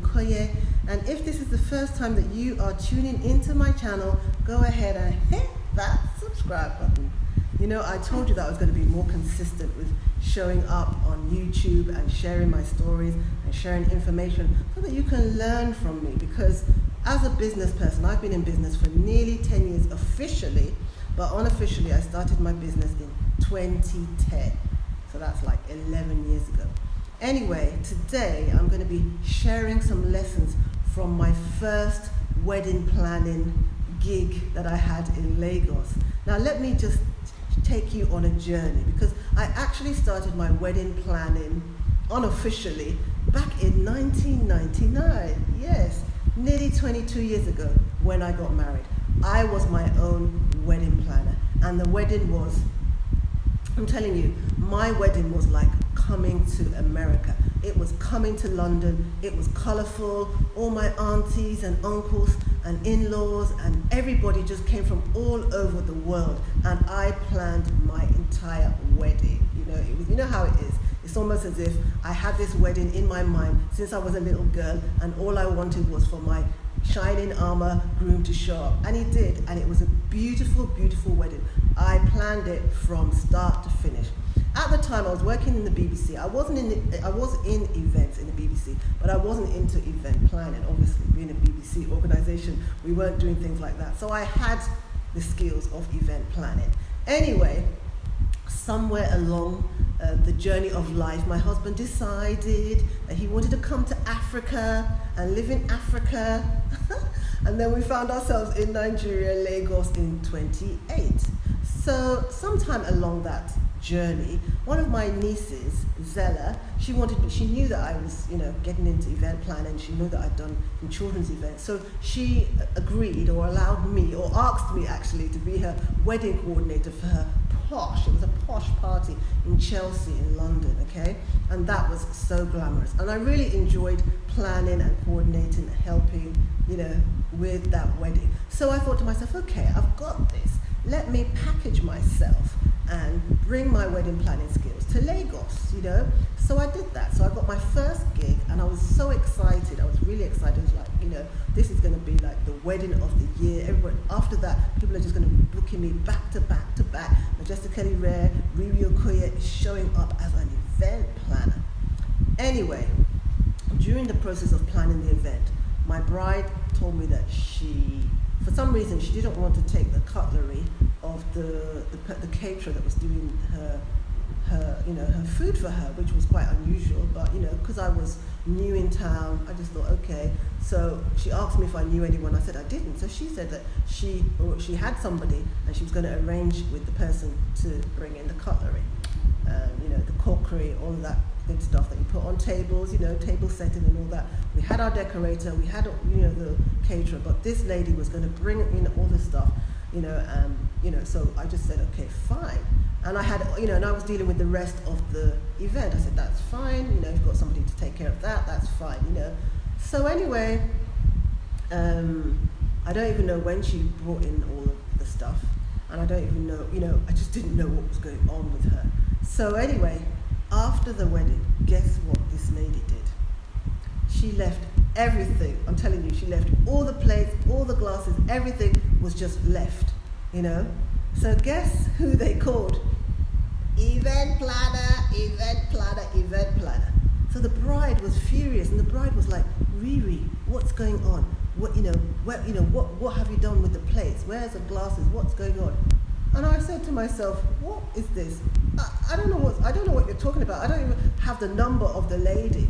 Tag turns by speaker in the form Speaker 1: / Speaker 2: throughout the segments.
Speaker 1: Okoye, and if this is the first time that you are tuning into my channel, go ahead and hit that subscribe button. You know, I told you that I was going to be more consistent with showing up on YouTube and sharing my stories and sharing information so that you can learn from me, because as a business person, I've been in business for nearly 10 years officially, but unofficially I started my business in 2010. So that's like 11 years ago. Anyway, today I'm going to be sharing some lessons from my first wedding planning gig that I had in Lagos. Now let me just take you on a journey, because I actually started my wedding planning unofficially back in 1999. Yes, nearly 22 years ago when I got married. I was my own wedding planner, and the wedding was, I'm telling you, my wedding was like coming to America. It was coming to London. It was colorful. All my aunties and uncles and in-laws and everybody just came from all over the world, and I planned my entire wedding. You know, it was, you know how it is. It's almost as if I had this wedding in my mind since I was a little girl, and all I wanted was for my shining armor groom to show up, and he did, and it was a beautiful, beautiful wedding. I planned it from start to finish. At the time, I was working in the BBC. I was in events in the BBC, but I wasn't into event planning. Obviously, being a BBC organization, we weren't doing things like that. So I had the skills of event planning. Anyway, somewhere along the journey of life, my husband decided that he wanted to come to Africa and live in Africa. And then we found ourselves in Nigeria, Lagos in 28. So sometime along that journey, one of my nieces, Zella, she knew that I was, getting into event planning. She knew that I'd done in children's events. So she agreed, or allowed me, or asked me actually, to be her wedding coordinator for her posh. It was a posh party in Chelsea in London, okay? And that was so glamorous. And I really enjoyed planning and coordinating and helping, with that wedding. So I thought to myself, okay, I've got this. Let me package myself and bring my wedding planning skills to Lagos, So I did that. So I got my first gig, and I was so excited. I was really excited. It was like, this is going to be like the wedding of the year. Everyone, after that, people are just going to be booking me back to back to back. Majestically Rare, RiRi Okoye is showing up as an event planner. Anyway, during the process of planning the event, my bride told me that for some reason, she didn't want to take the cutlery of the caterer that was doing her food for her, which was quite unusual. But because I was new in town, I just thought, okay. So she asked me if I knew anyone. I said I didn't. So she said that she had somebody, and she was going to arrange with the person to bring in the cutlery, the crockery, all of that good stuff that you put on tables, table setting and all that. We had our decorator, we had the caterer, but this lady was going to bring in all the stuff, so I just said, okay, fine. And I had, and I was dealing with the rest of the event. I said, that's fine, if you've got somebody to take care of that, that's fine, So anyway, I don't even know when she brought in all of the stuff, and I don't even know, I just didn't know what was going on with her. So anyway, after the wedding, guess what this lady did? She left everything. I'm telling you, she left all the plates, all the glasses, everything was just left, So guess who they called? Event planner, event planner, event planner. So the bride was furious, and the bride was like, RiRi, what's going on? What have you done with the plates? Where's the glasses? What's going on? And I said to myself, what is this? I don't know what you're talking about. I don't even have the number of the lady.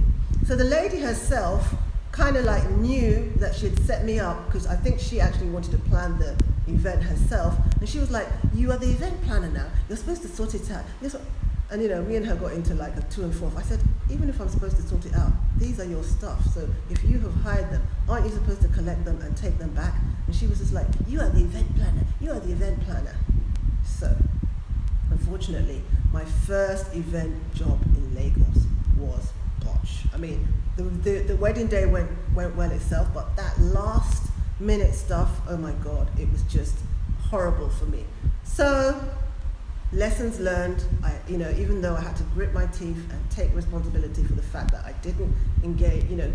Speaker 1: So the lady herself kind of like knew that she'd set me up, because I think she actually wanted to plan the event herself. And she was like, you are the event planner now. You're supposed to sort it out. And me and her got into like a to and fro. I said, even if I'm supposed to sort it out, these are your stuff. So if you have hired them, aren't you supposed to collect them and take them back? And she was just like, you are the event planner. You are the event planner. So, unfortunately, my first event job in Lagos was botch. I mean, the wedding day went well itself, but that last minute stuff, oh my God, it was just horrible for me. So lessons learned. Even though I had to grit my teeth and take responsibility for the fact that I didn't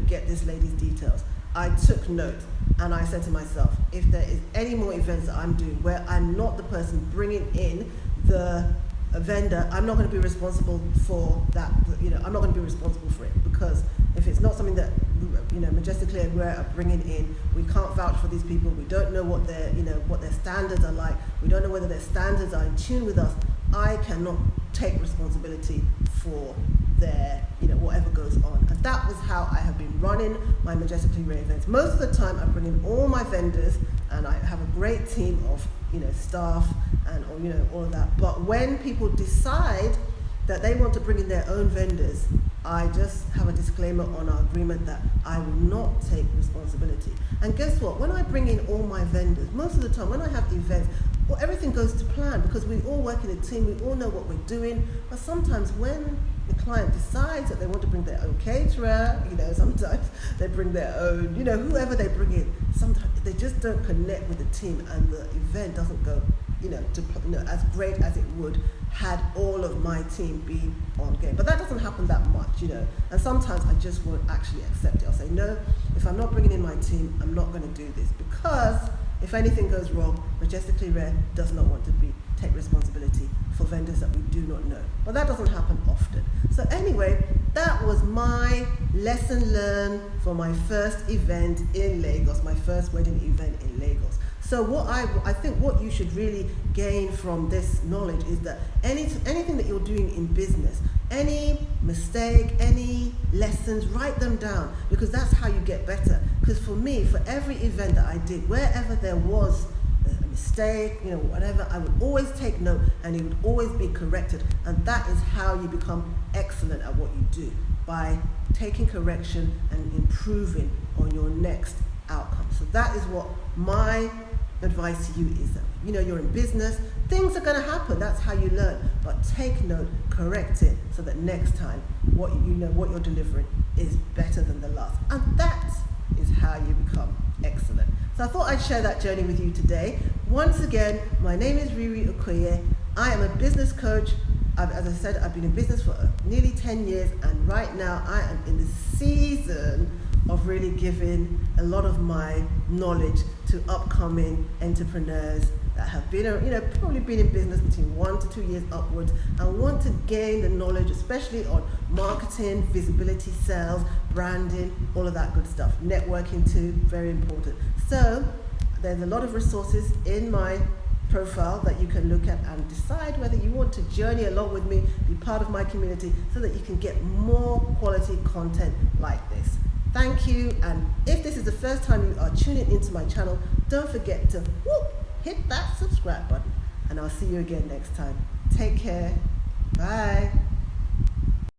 Speaker 1: get this lady's details, I took note and I said to myself, if there is any more events that I'm doing where I'm not the person bringing in the vendor, I'm not going to be responsible for that. I'm not going to be responsible for it, because if it's not something that Majestically and RiRi are bringing in, we can't vouch for these people. We don't know what their standards are like. We don't know whether their standards are in tune with us. I cannot take responsibility for their whatever goes on. And that was how I have been running my Majestically RiRi events. Most of the time I bring in all my vendors, and I have a great team of staff and all of that. But when people decide that they want to bring in their own vendors, I just have a disclaimer on our agreement that I will not take responsibility. And guess what? When I bring in all my vendors, most of the time when I have events, everything goes to plan, because we all work in a team, we all know what we're doing. But sometimes when the client decides that they want to bring their own caterer, sometimes they bring their own, whoever they bring in, sometimes they just don't connect with the team, and the event doesn't go as great as it would had all of my team be on game. But that doesn't happen that much, and sometimes I just won't actually accept it. I'll say, no, if I'm not bringing in my team, I'm not going to do this, because if anything goes wrong, Majestically RiRi does not want to take responsibility for vendors that we do not know. But that doesn't happen often. So anyway, that was my lesson learned for my first event in Lagos, my first wedding event in Lagos. So what I think what you should really gain from this knowledge is that anything that you're doing in business, any mistake, any lessons, write them down, because that's how you get better. Because for me, for every event that I did, wherever there was a mistake, whatever, I would always take note, and it would always be corrected. And that is how you become excellent at what you do, by taking correction and improving on your next outcome. So that is what my advice to you is. That you're in business, things are going to happen, that's how you learn, but take note, correct it, so that next time what you're delivering is better than the last. And that is how you become excellent. So I thought I'd share that journey with you today. Once again, my name is RiRi Okoye. I am a business coach. As I said, I've been in business for nearly 10 years, and right now I am in the season of really giving a lot of my knowledge to upcoming entrepreneurs that have been, probably been in business between 1 to 2 years upwards, and want to gain the knowledge, especially on marketing, visibility, sales, branding, all of that good stuff. Networking too, very important. So there's a lot of resources in my profile that you can look at and decide whether you want to journey along with me, be part of my community, so that you can get more quality content like this. Thank you, and if this is the first time you are tuning into my channel, don't forget to hit that subscribe button, and I'll see you again next time. Take care. Bye.